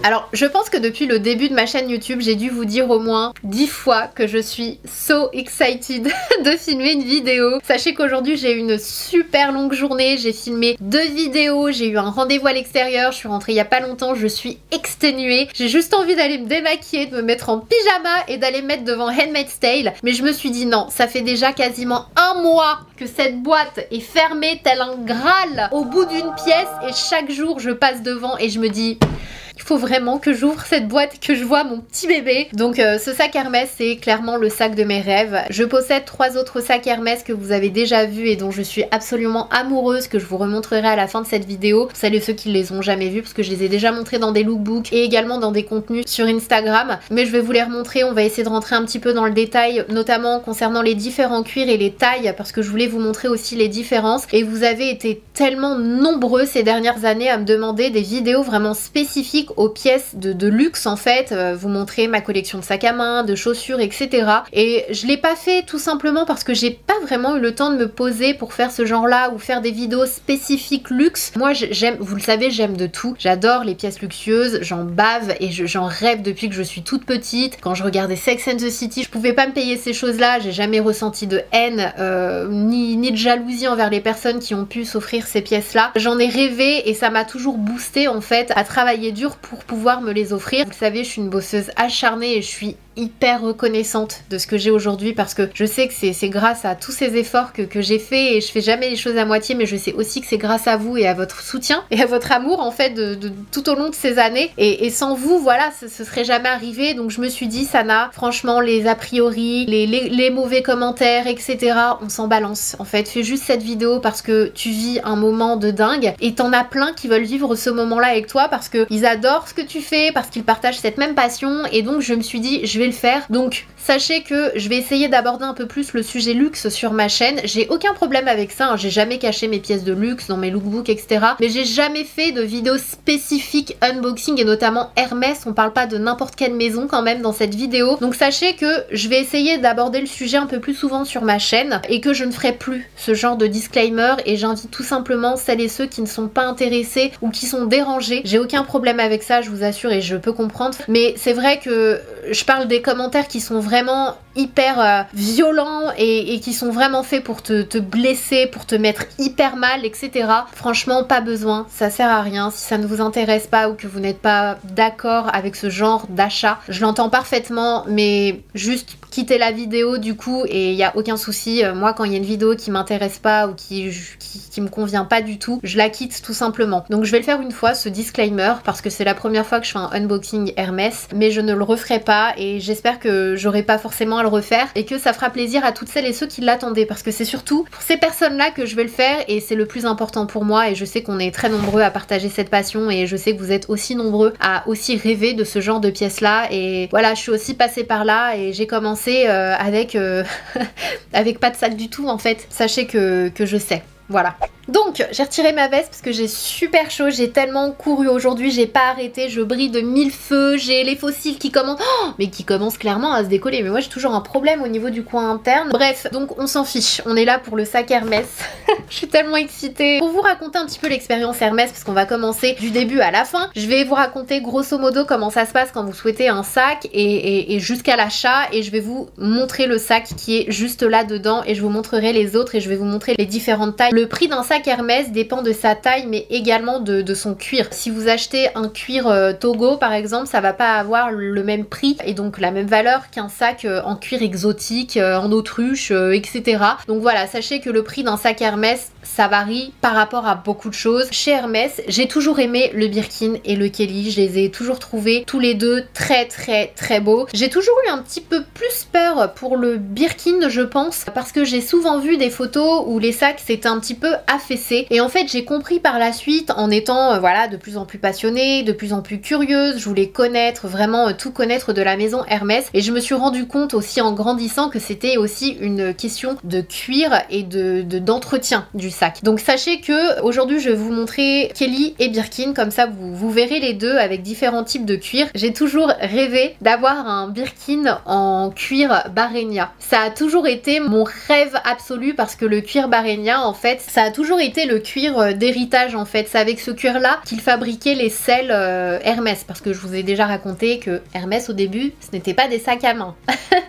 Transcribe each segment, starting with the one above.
Alors je pense que depuis le début de ma chaîne YouTube, j'ai dû vous dire au moins 10 fois que je suis so excited de filmer une vidéo. Sachez qu'aujourd'hui j'ai eu une super longue journée, j'ai filmé 2 vidéos, j'ai eu un rendez-vous à l'extérieur, je suis rentrée il y a pas longtemps, je suis exténuée. J'ai juste envie d'aller me démaquiller, de me mettre en pyjama et d'aller me mettre devant Handmaid's Tale. Mais je me suis dit non, ça fait déjà quasiment un mois que cette boîte est fermée tel un Graal au bout d'une pièce et chaque jour je passe devant et je me dis... il faut vraiment que j'ouvre cette boîte, que je vois mon petit bébé. Donc ce sac Hermès, c'est clairement le sac de mes rêves. Je possède 3 autres sacs Hermès que vous avez déjà vus et dont je suis absolument amoureuse, que je vous remontrerai à la fin de cette vidéo. Celles et ceux qui les ont jamais vus, parce que je les ai déjà montrés dans des lookbooks et également dans des contenus sur Instagram. Mais je vais vous les remontrer, on va essayer de rentrer un petit peu dans le détail, notamment concernant les différents cuirs et les tailles, parce que je voulais vous montrer aussi les différences. Et vous avez été tellement nombreux ces dernières années à me demander des vidéos vraiment spécifiques aux pièces de luxe en fait, vous montrer ma collection de sacs à main, de chaussures, etc. Et je l'ai pas fait tout simplement parce que j'ai pas vraiment eu le temps de me poser pour faire ce genre là ou faire des vidéos spécifiques luxe. Moi j'aime, vous le savez, j'aime de tout. J'adore les pièces luxueuses, j'en bave et j'en rêve depuis que je suis toute petite. Quand je regardais Sex and the City, je pouvais pas me payer ces choses là, j'ai jamais ressenti de haine ni de jalousie envers les personnes qui ont pu s'offrir ces pièces là. J'en ai rêvé et ça m'a toujours boosté en fait à travailler dur pour pouvoir me les offrir. Vous le savez, je suis une bosseuse acharnée et je suis hyper reconnaissante de ce que j'ai aujourd'hui parce que je sais que c'est grâce à tous ces efforts que j'ai fait et je fais jamais les choses à moitié, mais je sais aussi que c'est grâce à vous et à votre soutien et à votre amour en fait de tout au long de ces années et sans vous voilà ce serait jamais arrivé. Donc je me suis dit Sana, franchement les a priori, les mauvais commentaires etc, on s'en balance en fait. Fais juste cette vidéo parce que tu vis un moment de dingue et t'en as plein qui veulent vivre ce moment là avec toi parce que ils adorent ce que tu fais, parce qu'ils partagent cette même passion et donc je me suis dit je vais le faire. Donc sachez que je vais essayer d'aborder un peu plus le sujet luxe sur ma chaîne. J'ai aucun problème avec ça, hein. J'ai jamais caché mes pièces de luxe dans mes lookbooks etc, mais j'ai jamais fait de vidéo spécifique unboxing et notamment Hermès. On parle pas de n'importe quelle maison quand même dans cette vidéo, donc sachez que je vais essayer d'aborder le sujet un peu plus souvent sur ma chaîne et que je ne ferai plus ce genre de disclaimer et j'invite tout simplement celles et ceux qui ne sont pas intéressés ou qui sont dérangés. J'ai aucun problème avec ça, je vous assure, et je peux comprendre, mais c'est vrai que je parle des commentaires qui sont vraiment hyper violents et qui sont vraiment faits pour te blesser, pour te mettre hyper mal, etc. Franchement, pas besoin, ça sert à rien. Si ça ne vous intéresse pas ou que vous n'êtes pas d'accord avec ce genre d'achat, je l'entends parfaitement, mais juste quittez la vidéo du coup et il n'y a aucun souci. Moi, quand il y a une vidéo qui m'intéresse pas ou qui me convient pas du tout, je la quitte tout simplement. Donc je vais le faire une fois, ce disclaimer, parce que c'est la première fois que je fais un unboxing Hermès, mais je ne le referai pas et j'espère que j'aurai pas forcément à le refaire et que ça fera plaisir à toutes celles et ceux qui l'attendaient, parce que c'est surtout pour ces personnes-là que je vais le faire et c'est le plus important pour moi et je sais qu'on est très nombreux à partager cette passion et je sais que vous êtes aussi nombreux à aussi rêver de ce genre de pièces-là et voilà, je suis aussi passée par là et j'ai commencé avec avec pas de sac du tout en fait. Sachez que je sais. Voilà. Donc j'ai retiré ma veste parce que j'ai super chaud, j'ai tellement couru aujourd'hui, j'ai pas arrêté, je brille de 1000 feux, j'ai les fossiles qui commencent, mais qui commencent clairement à se décoller, mais moi j'ai toujours un problème au niveau du coin interne. Bref, donc on s'en fiche, on est là pour le sac Hermès. Je suis tellement excitée. Pour vous raconter un petit peu l'expérience Hermès, parce qu'on va commencer du début à la fin, je vais vous raconter grosso modo comment ça se passe quand vous souhaitez un sac et jusqu'à l'achat, et je vais vous montrer le sac qui est juste là dedans et je vous montrerai les autres et je vais vous montrer les différentes tailles. Le prix d'un sac Hermès dépend de sa taille mais également de son cuir. Si vous achetez un cuir Togo par exemple, ça va pas avoir le même prix et donc la même valeur qu'un sac en cuir exotique, en autruche, etc. Donc voilà, sachez que le prix d'un sac Hermès ça varie par rapport à beaucoup de choses. Chez Hermès, j'ai toujours aimé le Birkin et le Kelly, je les ai toujours trouvés tous les deux très beaux. J'ai toujours eu un petit peu plus peur pour le Birkin je pense, parce que j'ai souvent vu des photos où les sacs s'étaient un petit peu affaissés et en fait j'ai compris par la suite en étant voilà de plus en plus passionnée, de plus en plus curieuse, je voulais connaître, vraiment tout connaître de la maison Hermès et je me suis rendu compte aussi en grandissant que c'était aussi une question de cuir et d'entretien du sac. Donc sachez que aujourd'hui je vais vous montrer Kelly et Birkin, comme ça vous verrez les deux avec différents types de cuir. J'ai toujours rêvé d'avoir un Birkin en cuir Barenia. Ça a toujours été mon rêve absolu parce que le cuir Barenia en fait ça a toujours toujours été le cuir d'héritage en fait. C'est avec ce cuir là qu'ils fabriquaient les selles Hermès, parce que je vous ai déjà raconté que Hermès au début ce n'était pas des sacs à main.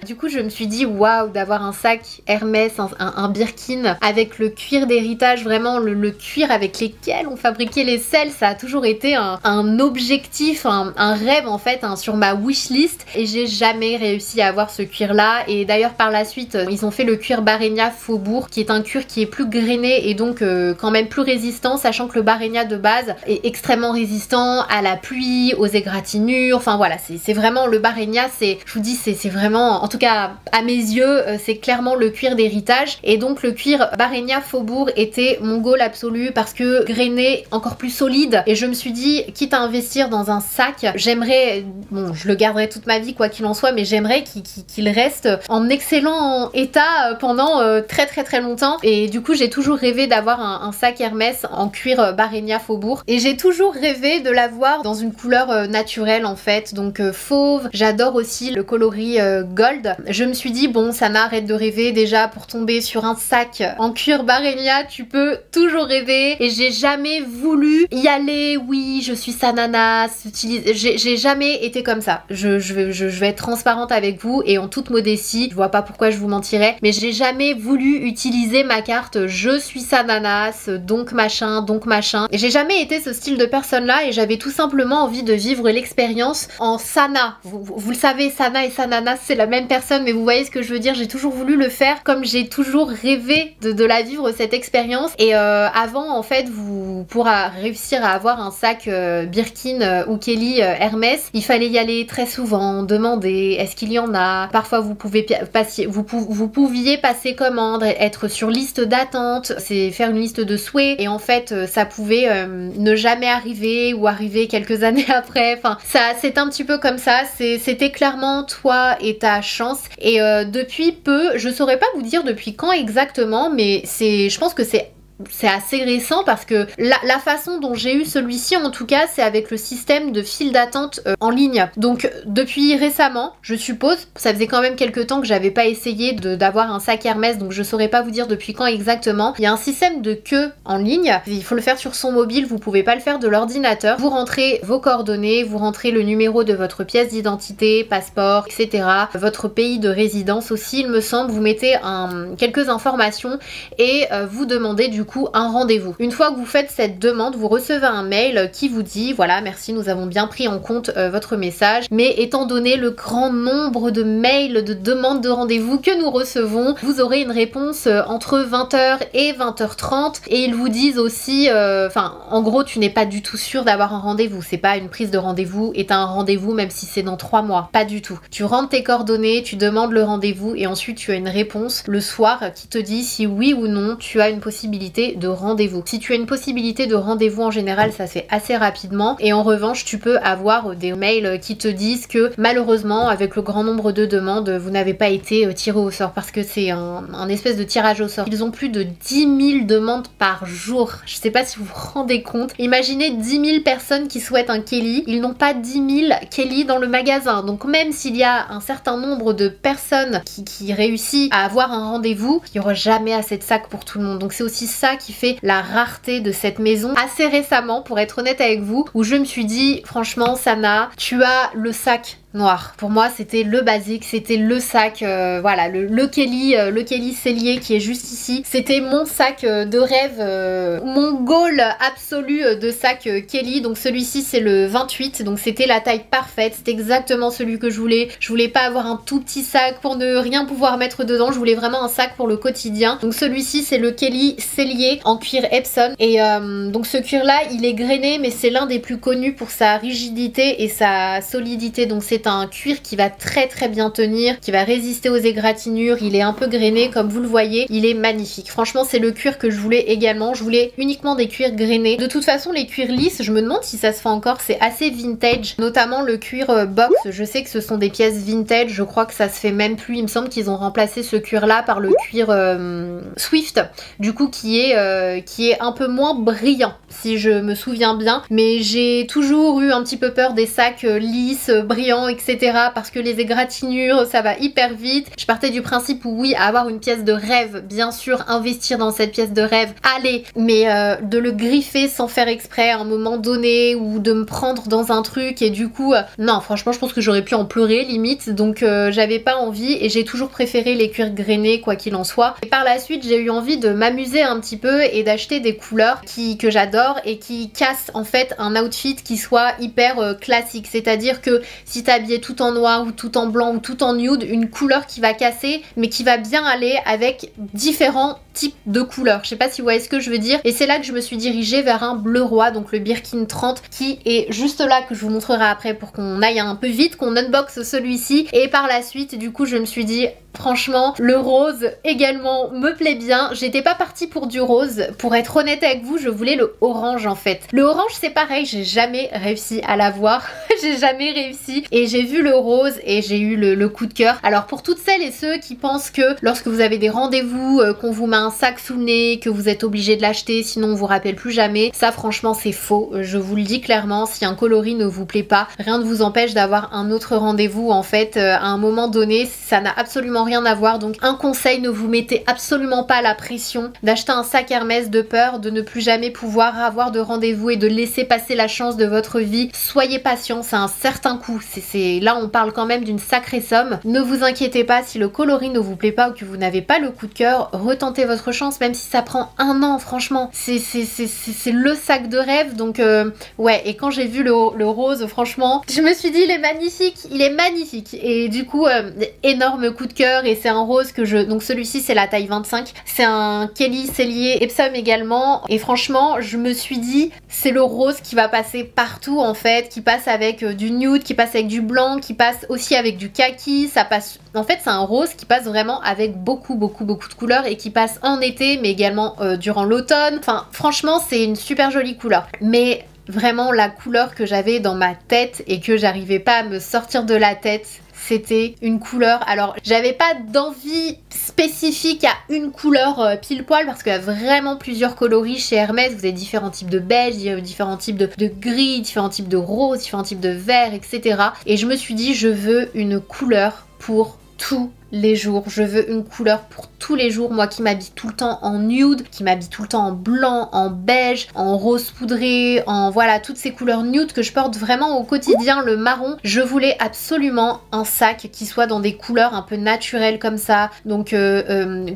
Du coup je me suis dit waouh, d'avoir un sac Hermès, un Birkin avec le cuir d'héritage, vraiment le cuir avec lesquels on fabriquait les selles, ça a toujours été un objectif, un rêve en fait, sur ma wishlist, et j'ai jamais réussi à avoir ce cuir là. Et d'ailleurs par la suite ils ont fait le cuir Barenia Faubourg, qui est un cuir qui est plus grainé et donc quand même plus résistant, sachant que le Barenia de base est extrêmement résistant à la pluie, aux égratignures, enfin voilà, c'est vraiment le Barenia, c'est, je vous dis, c'est vraiment, en tout cas à mes yeux, c'est clairement le cuir d'héritage. Et donc le cuir Barenia Faubourg était mon goal absolu, parce que grainé, encore plus solide, et je me suis dit, quitte à investir dans un sac, j'aimerais, bon je le garderai toute ma vie quoi qu'il en soit, mais j'aimerais qu'il reste en excellent état pendant très longtemps. Et du coup j'ai toujours rêvé d'avoir un sac Hermès en cuir Barenia Faubourg, et j'ai toujours rêvé de l'avoir dans une couleur naturelle en fait, donc fauve. J'adore aussi le coloris gold. Je me suis dit bon, ça n'arrête de rêver, déjà pour tomber sur un sac en cuir Barenia tu peux toujours rêver, et j'ai jamais voulu y aller. Oui, je suis sa nanasse, j'ai jamais été comme ça, je vais être transparente avec vous et en toute modestie, je vois pas pourquoi je vous mentirais, mais j'ai jamais voulu utiliser ma carte je suis sa nanasse, donc machin, et j'ai jamais été ce style de personne là, et j'avais tout simplement envie de vivre l'expérience en Sana. Vous le savez, Sana et sa nanasse c'est la même personne, mais vous voyez ce que je veux dire, j'ai toujours voulu le faire, comme j'ai toujours rêvé de la vivre cette expérience. Et avant en fait, pour réussir à avoir un sac Birkin ou Kelly Hermès, il fallait y aller très souvent, demander est-ce qu'il y en a, parfois vous pouviez passer commande, être sur liste d'attente, c'est faire une liste de souhaits, et en fait ça pouvait ne jamais arriver ou arriver quelques années après, enfin ça c'est un petit peu comme ça, c'était clairement toi et ta chance. Et depuis peu, je saurais pas vous dire depuis quand exactement, mais je pense que c'est assez récent, parce que la façon dont j'ai eu celui-ci en tout cas, c'est avec le système de file d'attente en ligne. Donc depuis récemment, je suppose, ça faisait quand même quelques temps que j'avais pas essayé d'avoir un sac Hermès, donc je saurais pas vous dire depuis quand exactement. Il y a un système de queue en ligne, il faut le faire sur son mobile, vous pouvez pas le faire de l'ordinateur. Vous rentrez vos coordonnées, vous rentrez le numéro de votre pièce d'identité, passeport, etc. Votre pays de résidence aussi, il me semble, vous mettez quelques informations et vous demandez du coup un rendez-vous. Une fois que vous faites cette demande, vous recevez un mail qui vous dit voilà, merci, nous avons bien pris en compte votre message, mais étant donné le grand nombre de mails de demandes de rendez-vous que nous recevons, vous aurez une réponse entre 20h et 20h30. Et ils vous disent aussi, enfin en gros, tu n'es pas du tout sûr d'avoir un rendez-vous, c'est pas une prise de rendez-vous et t'as un rendez-vous même si c'est dans 3 mois, pas du tout. Tu rentres tes coordonnées, tu demandes le rendez-vous et ensuite tu as une réponse le soir qui te dit si oui ou non tu as une possibilité de rendez-vous. Si tu as une possibilité de rendez-vous, en général ça se fait assez rapidement, et en revanche tu peux avoir des mails qui te disent que malheureusement avec le grand nombre de demandes vous n'avez pas été tiré au sort, parce que c'est un espèce de tirage au sort. Ils ont plus de 10 000 demandes par jour, je sais pas si vous vous rendez compte. Imaginez 10 000 personnes qui souhaitent un Kelly, ils n'ont pas 10 000 Kelly dans le magasin, donc même s'il y a un certain nombre de personnes qui réussissent à avoir un rendez-vous, il n'y aura jamais assez de sacs pour tout le monde. Donc c'est aussi ça qui fait la rareté de cette maison. Assez récemment, pour être honnête avec vous, où je me suis dit franchement Sana, tu as le sac noir. Pour moi c'était le basique, c'était le sac, voilà, le Kelly Cellier qui est juste ici. C'était mon sac de rêve, mon goal absolu de sac Kelly. Donc celui-ci c'est le 28, donc c'était la taille parfaite, c'était exactement celui que je voulais. Je voulais pas avoir un tout petit sac pour ne rien pouvoir mettre dedans, je voulais vraiment un sac pour le quotidien. Donc celui-ci c'est le Kelly Cellier en cuir Epsom, et donc ce cuir là il est grainé, mais c'est l'un des plus connus pour sa rigidité et sa solidité. Donc c'est un cuir qui va très bien tenir, qui va résister aux égratignures, il est un peu grainé comme vous le voyez, il est magnifique. Franchement c'est le cuir que je voulais également, je voulais uniquement des cuirs grainés. De toute façon les cuirs lisses, je me demande si ça se fait encore, c'est assez vintage, notamment le cuir box, je sais que ce sont des pièces vintage, je crois que ça se fait même plus, il me semble qu'ils ont remplacé ce cuir là par le cuir Swift, du coup qui est un peu moins brillant si je me souviens bien, mais j'ai toujours eu un petit peu peur des sacs lisses, brillants temps, etc. Parce que les égratignures, ça va hyper vite. Je partais du principe où oui, avoir une pièce de rêve, bien sûr, investir dans cette pièce de rêve, allez, mais de le griffer sans faire exprès à un moment donné ou de me prendre dans un truc et du coup, non, franchement, je pense que j'aurais pu en pleurer limite, donc j'avais pas envie et j'ai toujours préféré les cuirs grainés, quoi qu'il en soit. Et par la suite, j'ai eu envie de m'amuser un petit peu et d'acheter des couleurs que j'adore et qui cassent en fait un outfit qui soit hyper classique, c'est-à-dire que si t'es habillé tout en noir ou tout en blanc ou tout en nude, une couleur qui va casser mais qui va bien aller avec différents types de couleurs. Je sais pas si vous voyez ce que je veux dire. Et c'est là que je me suis dirigée vers un bleu roi, donc le Birkin 30 qui est juste là, que je vous montrerai après pour qu'on aille un peu vite, qu'on unboxe celui-ci. Et par la suite, du coup, je me suis dit, franchement, le rose également me plaît bien. J'étais pas partie pour du rose. Pour être honnête avec vous, je voulais le orange en fait. Le orange, c'est pareil, j'ai jamais réussi à l'avoir. J'ai jamais réussi. Et j'ai vu le rose et j'ai eu le coup de cœur. Alors pour toutes celles et ceux qui pensent que lorsque vous avez des rendez-vous, qu'on vous met un sac sous le nez, que vous êtes obligé de l'acheter, sinon on vous rappelle plus jamais, ça franchement c'est faux. Je vous le dis clairement, si un coloris ne vous plaît pas, rien ne vous empêche d'avoir un autre rendez-vous en fait à un moment donné. Ça n'a absolument rien à voir. Donc un conseil, ne vous mettez absolument pas la pression d'acheter un sac Hermès de peur de ne plus jamais pouvoir avoir de rendez-vous et de laisser passer la chance de votre vie. Soyez patient, c'est un certain coût. Là on parle quand même d'une sacrée somme. Ne vous inquiétez pas si le coloris ne vous plaît pas ou que vous n'avez pas le coup de cœur, retentez votre chance même si ça prend un an, franchement. C'est le sac de rêve, donc ouais. Et quand j'ai vu le rose, franchement, je me suis dit il est magnifique et du coup énorme coup de cœur. Et c'est un rose que donc celui-ci c'est la taille 25, c'est un Kelly Cellier Epsom également et franchement je me suis dit c'est le rose qui va passer partout en fait, qui passe avec du nude, qui passe avec du blanc, qui passe aussi avec du kaki, ça passe, en fait c'est un rose qui passe vraiment avec beaucoup de couleurs et qui passe en été mais également durant l'automne. Enfin franchement c'est une super jolie couleur, mais vraiment la couleur que j'avais dans ma tête et que j'arrivais pas à me sortir de la tête, c'était une couleur. Alors j'avais pas d'envie spécifique à une couleur pile poil parce qu'il y a vraiment plusieurs coloris chez Hermès. Vous avez différents types de beige, différents types de gris, différents types de rose, différents types de vert, etc. Et je me suis dit je veux une couleur pour tous les jours, je veux une couleur pour tous les jours. Moi qui m'habille tout le temps en nude, qui m'habille tout le temps en blanc, en beige, en rose poudré, en voilà toutes ces couleurs nude que je porte vraiment au quotidien, le marron, je voulais absolument un sac qui soit dans des couleurs un peu naturelles comme ça, donc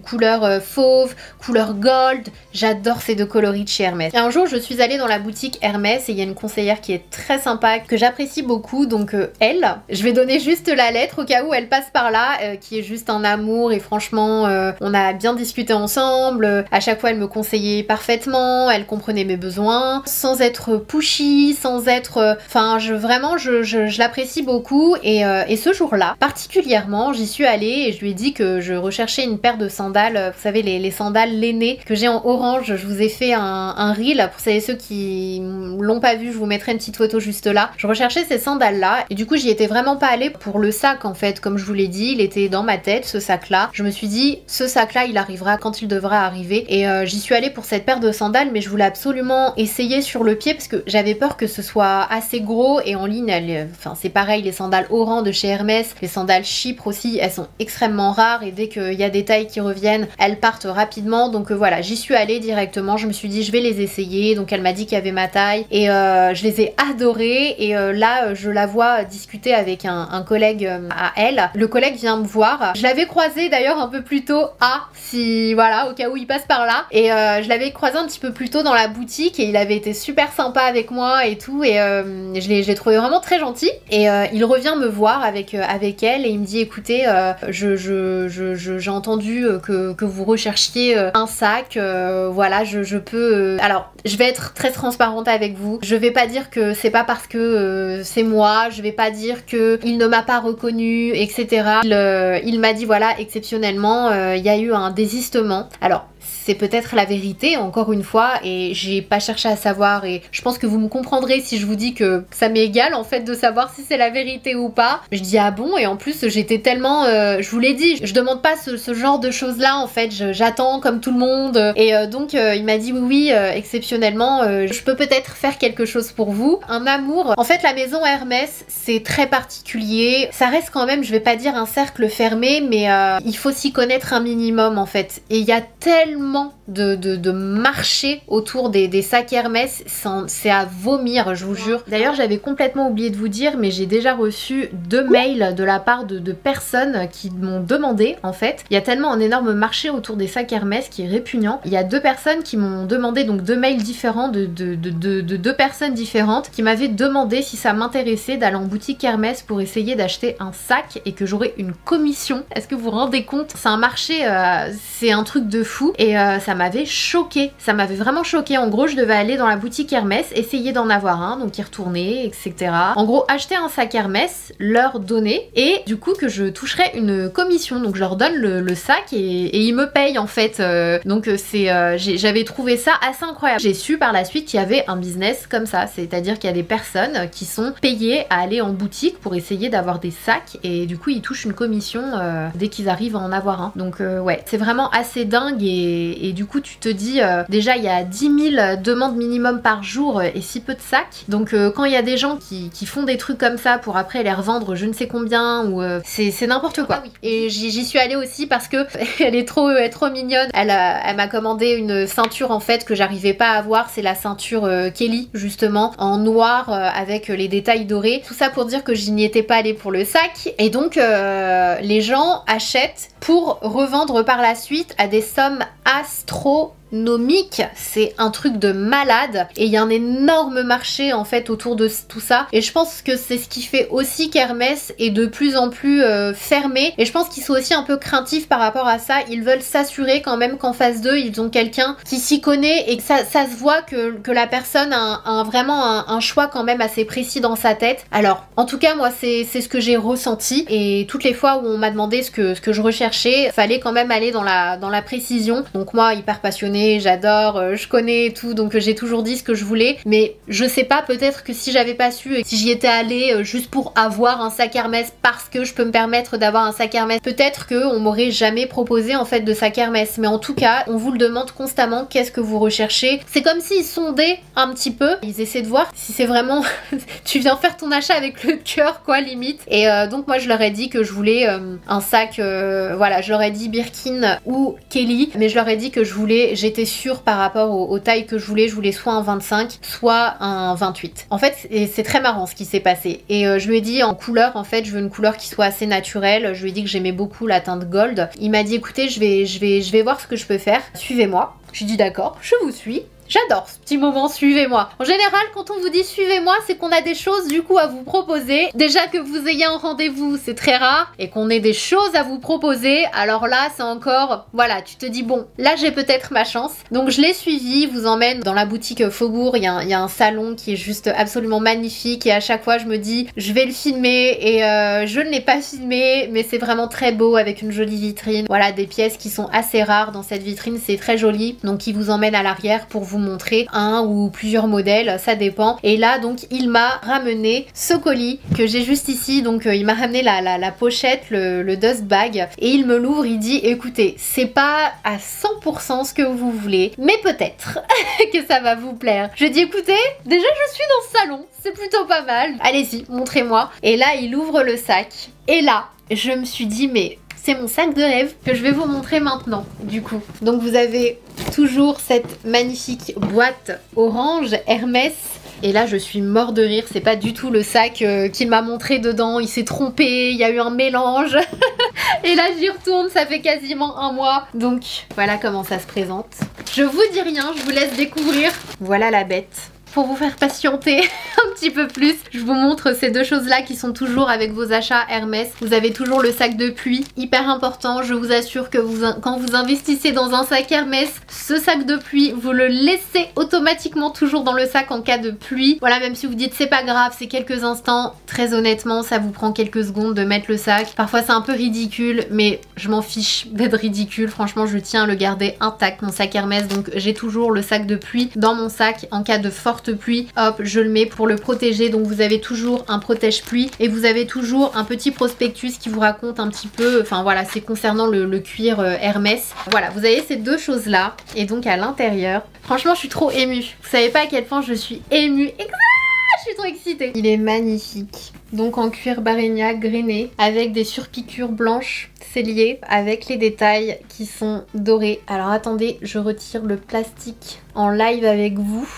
couleur fauve, couleur gold. J'adore ces deux coloris de chez Hermès. Et un jour je suis allée dans la boutique Hermès et il y a une conseillère qui est très sympa, que j'apprécie beaucoup, donc elle, je vais donner juste la lettre au cas où elle passe par là, qui est juste un amour et franchement on a bien discuté ensemble. À chaque fois elle me conseillait parfaitement, elle comprenait mes besoins sans être pushy, sans être enfin vraiment je l'apprécie beaucoup et ce jour-là particulièrement j'y suis allée et je lui ai dit que je recherchais une paire de sandales, vous savez les sandales lainées que j'ai en orange. Je vous ai fait un reel pour celles et ceux qui l'ont pas vu, je vous mettrai une petite photo juste là. Je recherchais ces sandales là et du coup j'y étais vraiment pas allée pour le sac en fait, comme je vous l'ai dit, il était dans ma tête ce sac là. Je me suis dit ce sac là il arrivera quand il devra arriver et j'y suis allée pour cette paire de sandales, mais je voulais absolument essayer sur le pied parce que j'avais peur que ce soit assez gros et en ligne enfin c'est pareil, les sandales Oran de chez Hermès, les sandales Chypre aussi, elles sont extrêmement rares et dès qu'il y a des tailles qui reviennent elles partent rapidement, donc voilà j'y suis allée directement. Je me suis dit je vais les essayer, donc elle m'a dit qu'il y avait ma taille et je les ai adorées et là je la vois discuter avec un collègue à elle. Le collègue vient me voir, je l'avais croisé d'ailleurs un peu plus tôt si voilà au cas où il passe par là et je l'avais croisé un petit peu plus tôt dans la boutique et il avait été super sympa avec moi et tout et je l'ai trouvé vraiment très gentil et il revient me voir avec elle et il me dit écoutez j'ai entendu que vous recherchiez un sac, voilà je peux alors je vais être très transparente avec vous, je vais pas dire que c'est pas parce que c'est moi, je vais pas dire que il ne m'a pas reconnu etc. Il m'a dit voilà exceptionnellement il y a eu un désistement. Alors c'est peut-être la vérité encore une fois et j'ai pas cherché à savoir et je pense que vous me comprendrez si je vous dis que ça m'est égal en fait de savoir si c'est la vérité ou pas. Je dis ah bon, et en plus j'étais tellement, je vous l'ai dit, je demande pas ce genre de choses là en fait, j'attends comme tout le monde et donc il m'a dit oui exceptionnellement je peux peut-être faire quelque chose pour vous. Un amour, en fait la maison Hermès c'est très particulier, ça reste quand même, je vais pas dire un cercle fermé, mais il faut s'y connaître un minimum en fait, et il y a tellement de marchés autour des sacs Hermès, c'est à vomir, je vous jure. D'ailleurs j'avais complètement oublié de vous dire, mais j'ai déjà reçu 2 mails de la part de personnes qui m'ont demandé, en fait, il y a tellement un énorme marché autour des sacs Hermès qui est répugnant. Il y a 2 personnes qui m'ont demandé, donc 2 mails différents de 2 personnes différentes qui m'avaient demandé si ça m'intéressait d'aller en boutique Hermès pour essayer d'acheter un sac et que j'aurais une commission. Est-ce que vous vous rendez compte? C'est un marché, c'est un truc de fou et ça m'avait choqué, ça m'avait vraiment choqué. En gros je devais aller dans la boutique Hermès, essayer d'en avoir un, donc y retourner, etc. En gros acheter un sac Hermès, leur donner et du coup que je toucherais une commission, donc je leur donne le sac et ils me payent en fait. Donc j'avais trouvé ça assez incroyable. J'ai su par la suite qu'il y avait un business comme ça, c'est-à-dire qu'il y a des personnes qui sont payées à aller en boutique pour essayer d'avoir des sacs et du coup ils touchent une commission dès qu'ils arrivent à en avoir un. Donc ouais, c'est vraiment assez dingue et du coup tu te dis déjà il y a 10 000 demandes minimum par jour et si peu de sacs. Donc quand il y a des gens qui font des trucs comme ça pour après les revendre je ne sais combien ou c'est n'importe quoi. Ah oui. Et j'y suis allée aussi parce que elle est trop mignonne. Elle m'a commandé une ceinture en fait que j'arrivais pas à avoir, c'est la ceinture Kelly justement en noir avec les détails dorés. Tout ça pour dire que je n'y étais pas allée pour le sac et donc les gens achètent pour revendre par la suite à des sommes astronomiques. C'est un truc de malade et il y a un énorme marché en fait autour de tout ça et je pense que c'est ce qui fait aussi qu'Hermès est de plus en plus fermé et je pense qu'ils sont aussi un peu craintifs par rapport à ça. Ils veulent s'assurer quand même qu'en face d'eux ils ont quelqu'un qui s'y connaît et que ça se voit que la personne a vraiment un choix quand même assez précis dans sa tête. Alors en tout cas moi c'est ce que j'ai ressenti et toutes les fois où on m'a demandé ce que je recherchais, fallait quand même aller dans la précision. Donc moi hyper passionnée, j'adore, je connais tout, donc j'ai toujours dit ce que je voulais, mais je sais pas, peut-être que si j'avais pas su et si j'y étais allée juste pour avoir un sac Hermès parce que je peux me permettre d'avoir un sac Hermès, peut-être qu'on m'aurait jamais proposé en fait de sac Hermès, mais en tout cas on vous le demande constamment, qu'est-ce que vous recherchez. C'est comme s'ils sondaient un petit peu, ils essaient de voir si c'est vraiment tu viens faire ton achat avec le cœur quoi limite. Et donc moi je leur ai dit que je voulais un sac, voilà, je leur ai dit Birkin ou Kelly, mais je leur ai dit que je voulais, j'étais sûre par rapport aux tailles que je voulais soit un 25 soit un 28. En fait c'est très marrant ce qui s'est passé et je lui ai dit en couleur, en fait je veux une couleur qui soit assez naturelle. Je lui ai dit que j'aimais beaucoup la teinte gold. Il m'a dit écoutez je vais voir ce que je peux faire, suivez-moi. Je lui ai dit d'accord, je vous suis. J'adore ce petit moment suivez-moi. En général quand on vous dit suivez-moi c'est qu'on a des choses du coup à vous proposer. Déjà que vous ayez un rendez-vous c'est très rare et qu'on ait des choses à vous proposer, alors là c'est encore, voilà, tu te dis bon là j'ai peut-être ma chance. Donc je l'ai suivi, vous emmène dans la boutique Faubourg, il y a un salon qui est juste absolument magnifique et à chaque fois je me dis je vais le filmer et je ne l'ai pas filmé mais c'est vraiment très beau avec une jolie vitrine. Voilà, des pièces qui sont assez rares dans cette vitrine, c'est très joli. Donc il vous emmène à l'arrière pour vous montrer un ou plusieurs modèles, ça dépend. Et là donc il m'a ramené ce colis que j'ai juste ici, donc il m'a ramené la pochette, le dust bag et il me l'ouvre, il dit écoutez c'est pas à 100% ce que vous voulez mais peut-être que ça va vous plaire. Je dis écoutez déjà je suis dans ce salon, c'est plutôt pas mal, allez-y montrez-moi. Et là il ouvre le sac et là je me suis dit mais c'est mon sac de rêve que je vais vous montrer maintenant du coup. Donc vous avez toujours cette magnifique boîte orange Hermès. Et là je suis mort de rire, c'est pas du tout le sac qu'il m'a montré dedans, il s'est trompé, il y a eu un mélange. Et là j'y retourne, ça fait quasiment un mois. Donc voilà comment ça se présente. Je vous dis rien, je vous laisse découvrir. Voilà la bête. pour vous faire patienter un petit peu plus, je vous montre ces deux choses là qui sont toujours avec vos achats Hermès. Vous avez toujours le sac de pluie, hyper important. Je vous assure que quand vous investissez dans un sac Hermès, ce sac de pluie, vous le laissez automatiquement toujours dans le sac en cas de pluie. Voilà, même si vous dites c'est pas grave, c'est quelques instants, très honnêtement ça vous prend quelques secondes de mettre le sac. Parfois c'est un peu ridicule, mais je m'en fiche d'être ridicule. Franchement je tiens à le garder intact, mon sac Hermès. Donc j'ai toujours le sac de pluie dans mon sac en cas de forte pluie. Hop, je le mets pour le protéger. Donc vous avez toujours un protège-pluie et vous avez toujours un petit prospectus qui vous raconte un petit peu, enfin voilà, c'est concernant le cuir Hermès. Voilà, vous avez ces deux choses là. Et donc à l'intérieur, franchement je suis trop émue. Vous savez pas à quel point je suis émue. Je suis trop excitée. Il est magnifique. Donc en cuir Barégna grainé avec des surpiqûres blanches, c'est lié avec les détails qui sont dorés. Alors attendez, je retire le plastique en live avec vous.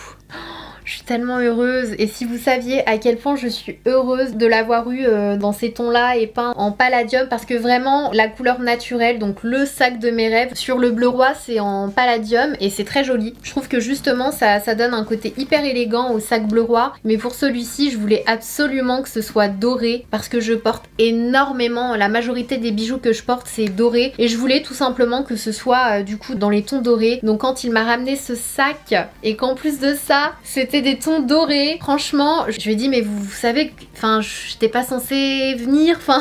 Je suis tellement heureuse, et si vous saviez à quel point je suis heureuse de l'avoir eu dans ces tons là et peint en palladium, parce que vraiment la couleur naturelle, donc le sac de mes rêves, sur le bleu roi c'est en palladium et c'est très joli. Je trouve que justement ça donne un côté hyper élégant au sac bleu roi, mais pour celui-ci je voulais absolument que ce soit doré parce que je porte énormément, la majorité des bijoux que je porte c'est doré, et je voulais tout simplement que ce soit du coup dans les tons dorés. Donc quand il m'a ramené ce sac et qu'en plus de ça c'était des tons dorés, franchement je lui ai dit mais vous savez, enfin j'étais pas censée venir, enfin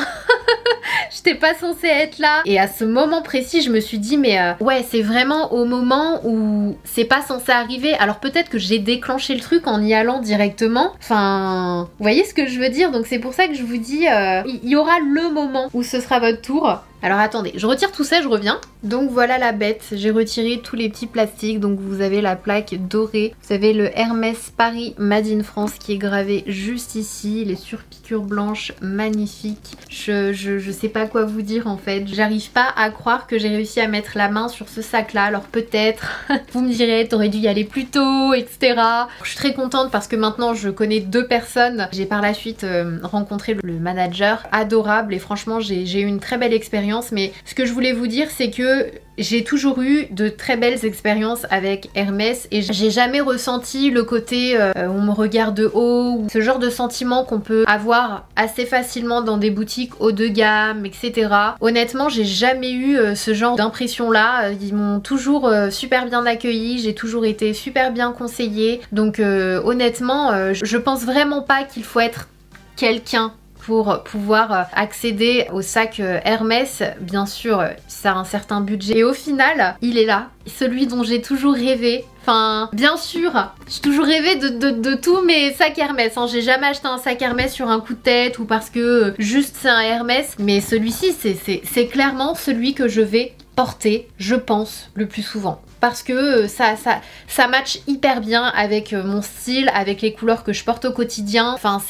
j'étais pas censée être là, et à ce moment précis je me suis dit mais ouais c'est vraiment au moment où c'est pas censé arriver. Alors peut-être que j'ai déclenché le truc en y allant directement, enfin vous voyez ce que je veux dire. Donc c'est pour ça que je vous dis il y aura le moment où ce sera votre tour. Alors attendez, je retire tout ça, je reviens. Donc voilà la bête, j'ai retiré tous les petits plastiques. Donc vous avez la plaque dorée, vous avez le Hermès Paris Made in France qui est gravé juste ici, les surpiqûres blanches magnifiques. Je sais pas quoi vous dire en fait, j'arrive pas à croire que j'ai réussi à mettre la main sur ce sac là. Alors peut-être, vous me direz t'aurais dû y aller plus tôt, etc. Je suis très contente parce que maintenant je connais deux personnes. J'ai par la suite rencontré le manager, adorable, et franchement j'ai eu une très belle expérience. Mais ce que je voulais vous dire c'est que j'ai toujours eu de très belles expériences avec Hermès et j'ai jamais ressenti le côté on me regarde de haut, ou ce genre de sentiment qu'on peut avoir assez facilement dans des boutiques haut de gamme, etc. Honnêtement j'ai jamais eu ce genre d'impression là. Ils m'ont toujours super bien accueilli, j'ai toujours été super bien conseillée. Donc honnêtement je pense vraiment pas qu'il faut être quelqu'un pour pouvoir accéder au sac Hermès. Bien sûr ça a un certain budget, et au final il est là, celui dont j'ai toujours rêvé. Enfin bien sûr j'ai toujours rêvé de tous mes sacs Hermès hein. J'ai jamais acheté un sac Hermès sur un coup de tête ou parce que juste c'est un Hermès, mais celui-ci c'est clairement celui que je vais porter, je pense, le plus souvent. Parce que ça match hyper bien avec mon style, avec les couleurs que je porte au quotidien. Enfin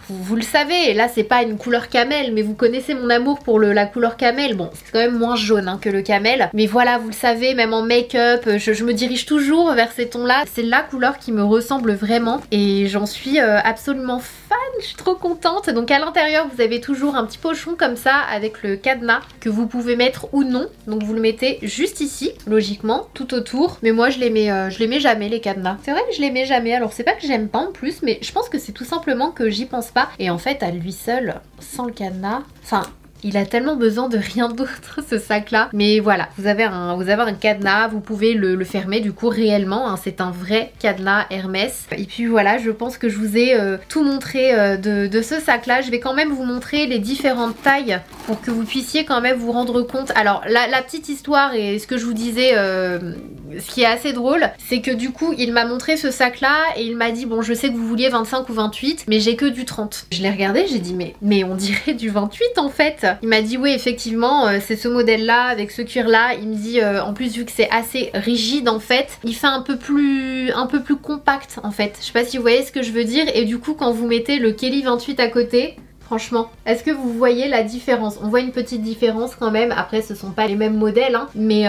vous le savez, là c'est pas une couleur camel, mais vous connaissez mon amour pour la couleur camel. Bon, c'est quand même moins jaune hein, que le camel, mais voilà, vous le savez, même en make-up, je me dirige toujours vers ces tons là. C'est la couleur qui me ressemble vraiment et j'en suis absolument fan, je suis trop contente. Donc à l'intérieur vous avez toujours un petit pochon comme ça avec le cadenas que vous pouvez mettre ou non. Donc vous le mettez juste ici, logiquement, tout autour. Mais moi je les mets jamais les cadenas. C'est vrai que je les mets jamais, alors c'est pas que j'aime pas en plus, mais je pense que c'est tout simplement que j'y pense pas. Et en fait à lui seul, sans le cadenas, enfin il a tellement besoin de rien d'autre ce sac là. Mais voilà, vous avez un cadenas, vous pouvez le fermer du coup réellement hein, c'est un vrai cadenas Hermès. Et puis voilà, je pense que je vous ai tout montré de ce sac là. Je vais quand même vous montrer les différentes tailles pour que vous puissiez quand même vous rendre compte. Alors la petite histoire et ce que je vous disais, ce qui est assez drôle, c'est que du coup il m'a montré ce sac là et il m'a dit bon je sais que vous vouliez 25 ou 28 mais j'ai que du 30. Je l'ai regardé, j'ai dit mais on dirait du 28 en fait. Il m'a dit oui effectivement c'est ce modèle là avec ce cuir là. Il me dit en plus vu que c'est assez rigide en fait, il fait un peu plus compact en fait. Je sais pas si vous voyez ce que je veux dire. Et du coup quand vous mettez le Kelly 28 à côté, franchement, est-ce que vous voyez la différence? On voit une petite différence quand même. Après ce sont pas les mêmes modèles hein, mais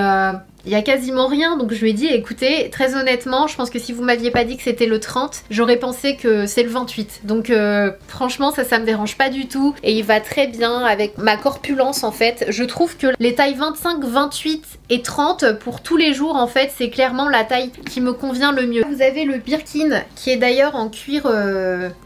il y a quasiment rien, donc je lui ai dit écoutez, très honnêtement, je pense que si vous m'aviez pas dit que c'était le 30, j'aurais pensé que c'est le 28. Donc franchement ça me dérange pas du tout et il va très bien avec ma corpulence en fait. Je trouve que les tailles 25, 28 et 30 pour tous les jours en fait, c'est clairement la taille qui me convient le mieux. Vous avez le Birkin qui est d'ailleurs en cuir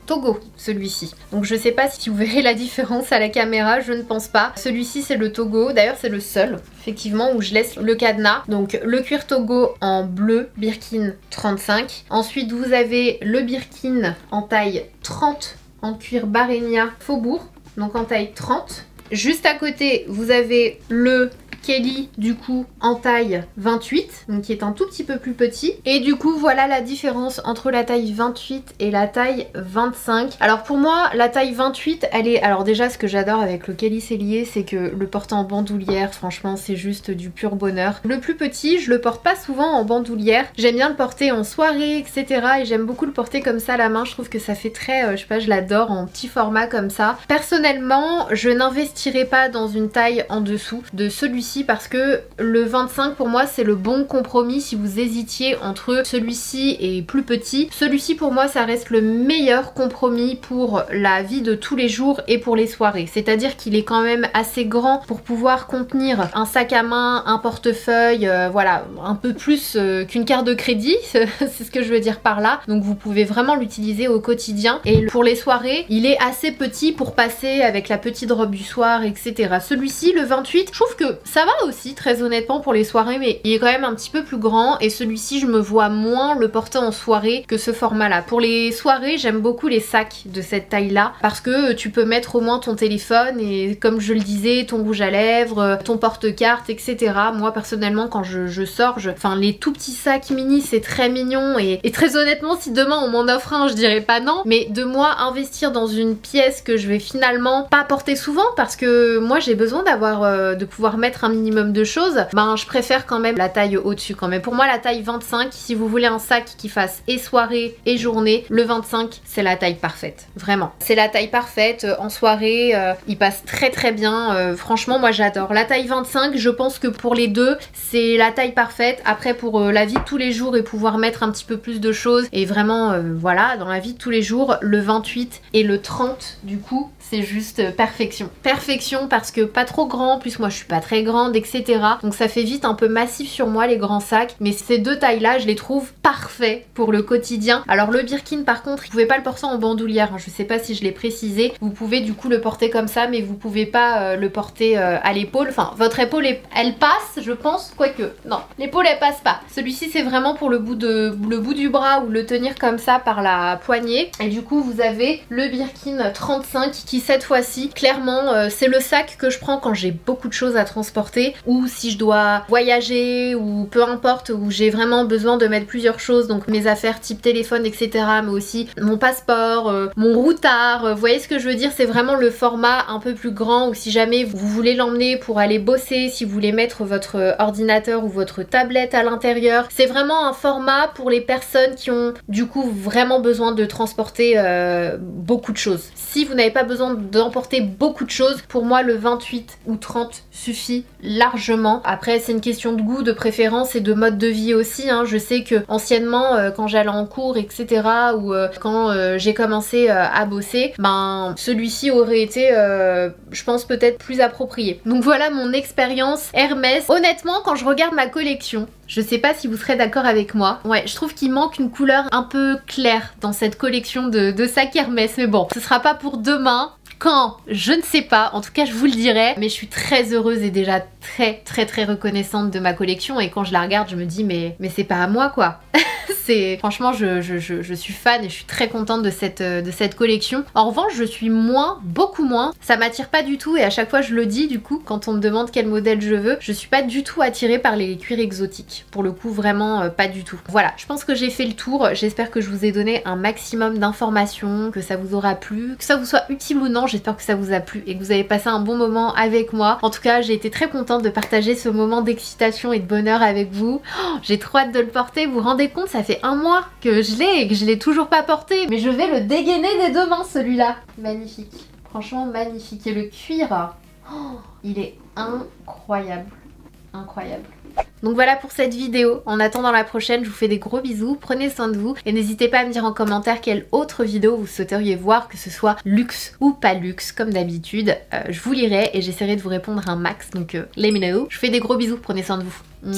Togo, celui-ci. Donc je sais pas si vous verrez la différence à la caméra, je ne pense pas. Celui-ci c'est le Togo, d'ailleurs c'est le seul effectivement où je laisse le cadenas. Donc le cuir Togo en bleu, Birkin 35. Ensuite vous avez le Birkin en taille 30 en cuir Barenia Faubourg, donc en taille 30. Juste à côté vous avez le Kelly du coup en taille 28, donc qui est un tout petit peu plus petit. Et du coup voilà la différence entre la taille 28 et la taille 25. Alors pour moi la taille 28 elle est... Alors déjà ce que j'adore avec le Kelly Cellier c'est que le porter en bandoulière franchement c'est juste du pur bonheur. Le plus petit je le porte pas souvent en bandoulière, j'aime bien le porter en soirée etc. Et j'aime beaucoup le porter comme ça à la main, je trouve que ça fait très... je sais pas, je l'adore en petit format comme ça. Personnellement je n'investirai pas dans une taille en dessous de celui-ci parce que le 25 pour moi c'est le bon compromis si vous hésitiez entre celui-ci et plus petit. Celui-ci pour moi ça reste le meilleur compromis pour la vie de tous les jours et pour les soirées. C'est-à-dire qu'il est quand même assez grand pour pouvoir contenir un sac à main, un portefeuille, voilà, un peu plus qu'une carte de crédit, c'est ce que je veux dire par là. Donc vous pouvez vraiment l'utiliser au quotidien. Et pour les soirées, il est assez petit pour passer avec la petite robe du soir, etc. Celui-ci, le 28, je trouve que ça va aussi très honnêtement pour les soirées, mais il est quand même un petit peu plus grand et celui-ci je me vois moins le porter en soirée que ce format là. Pour les soirées j'aime beaucoup les sacs de cette taille là parce que tu peux mettre au moins ton téléphone et comme je le disais ton rouge à lèvres, ton porte-carte etc. Moi personnellement quand je sors, enfin les tout petits sacs mini c'est très mignon et très honnêtement si demain on m'en offre un je dirais pas non, mais de moi investir dans une pièce que je vais finalement pas porter souvent parce que moi j'ai besoin d'avoir de pouvoir mettre un minimum de choses, ben je préfère quand même la taille au-dessus quand même. Pour moi la taille 25, si vous voulez un sac qui fasse et soirée et journée, le 25 c'est la taille parfaite, vraiment. C'est la taille parfaite, en soirée il passe très très bien, franchement moi j'adore. La taille 25 je pense que pour les deux c'est la taille parfaite. Après pour la vie de tous les jours et pouvoir mettre un petit peu plus de choses et vraiment voilà dans la vie de tous les jours, le 28 et le 30 du coup c'est juste perfection. Perfection parce que pas trop grand, plus moi je suis pas très grande etc. Donc ça fait vite un peu massif sur moi les grands sacs, mais ces deux tailles là je les trouve parfaits pour le quotidien. Alors le Birkin par contre vous pouvez pas le porter en bandoulière, hein. Je sais pas si je l'ai précisé, vous pouvez du coup le porter comme ça mais vous pouvez pas le porter à l'épaule, enfin votre épaule elle passe je pense, quoique non l'épaule elle passe pas. Celui-ci c'est vraiment pour le bout du bras ou le tenir comme ça par la poignée. Et du coup vous avez le Birkin 35 qui cette fois-ci clairement c'est le sac que je prends quand j'ai beaucoup de choses à transporter ou si je dois voyager ou peu importe, où j'ai vraiment besoin de mettre plusieurs choses, donc mes affaires type téléphone etc, mais aussi mon passeport, mon routard, vous voyez ce que je veux dire, c'est vraiment le format un peu plus grand ou si jamais vous voulez l'emmener pour aller bosser, si vous voulez mettre votre ordinateur ou votre tablette à l'intérieur, c'est vraiment un format pour les personnes qui ont du coup vraiment besoin de transporter beaucoup de choses. Si vous n'avez pas besoin d'emporter beaucoup de choses, pour moi le 28 ou 30 suffit largement. Après c'est une question de goût, de préférence et de mode de vie aussi, hein. Je sais que anciennement quand j'allais en cours etc ou quand j'ai commencé à bosser, ben celui-ci aurait été je pense peut-être plus approprié. Donc voilà mon expérience Hermès. Honnêtement quand je regarde ma collection, je sais pas si vous serez d'accord avec moi, ouais je trouve qu'il manque une couleur un peu claire dans cette collection de sacs Hermès, mais bon ce sera pas pour demain. Quand? Je ne sais pas, en tout cas je vous le dirai, mais je suis très heureuse et déjà très reconnaissante de ma collection et quand je la regarde je me dis mais c'est pas à moi quoi. C'est franchement je suis fan et je suis très contente de cette collection. En revanche je suis beaucoup moins, ça m'attire pas du tout et à chaque fois je le dis du coup quand on me demande quel modèle je veux, je suis pas du tout attirée par les cuirs exotiques, pour le coup vraiment pas du tout. Voilà, je pense que j'ai fait le tour, j'espère que je vous ai donné un maximum d'informations, que ça vous aura plu, que ça vous soit utile ou non, j'espère que ça vous a plu et que vous avez passé un bon moment avec moi. En tout cas j'ai été très contente de partager ce moment d'excitation et de bonheur avec vous. Oh, j'ai trop hâte de le porter, vous vous rendez compte, ça fait un mois que je l'ai et que je l'ai toujours pas porté, mais je vais le dégainer dès demain celui-là. Magnifique, franchement magnifique. Et le cuir, oh, il est incroyable, incroyable. Donc voilà pour cette vidéo. En attendant la prochaine, je vous fais des gros bisous, prenez soin de vous et n'hésitez pas à me dire en commentaire quelle autre vidéo vous souhaiteriez voir, que ce soit luxe ou pas luxe comme d'habitude. Je vous lirai et j'essaierai de vous répondre un max, donc let me know. Je vous fais des gros bisous, prenez soin de vous.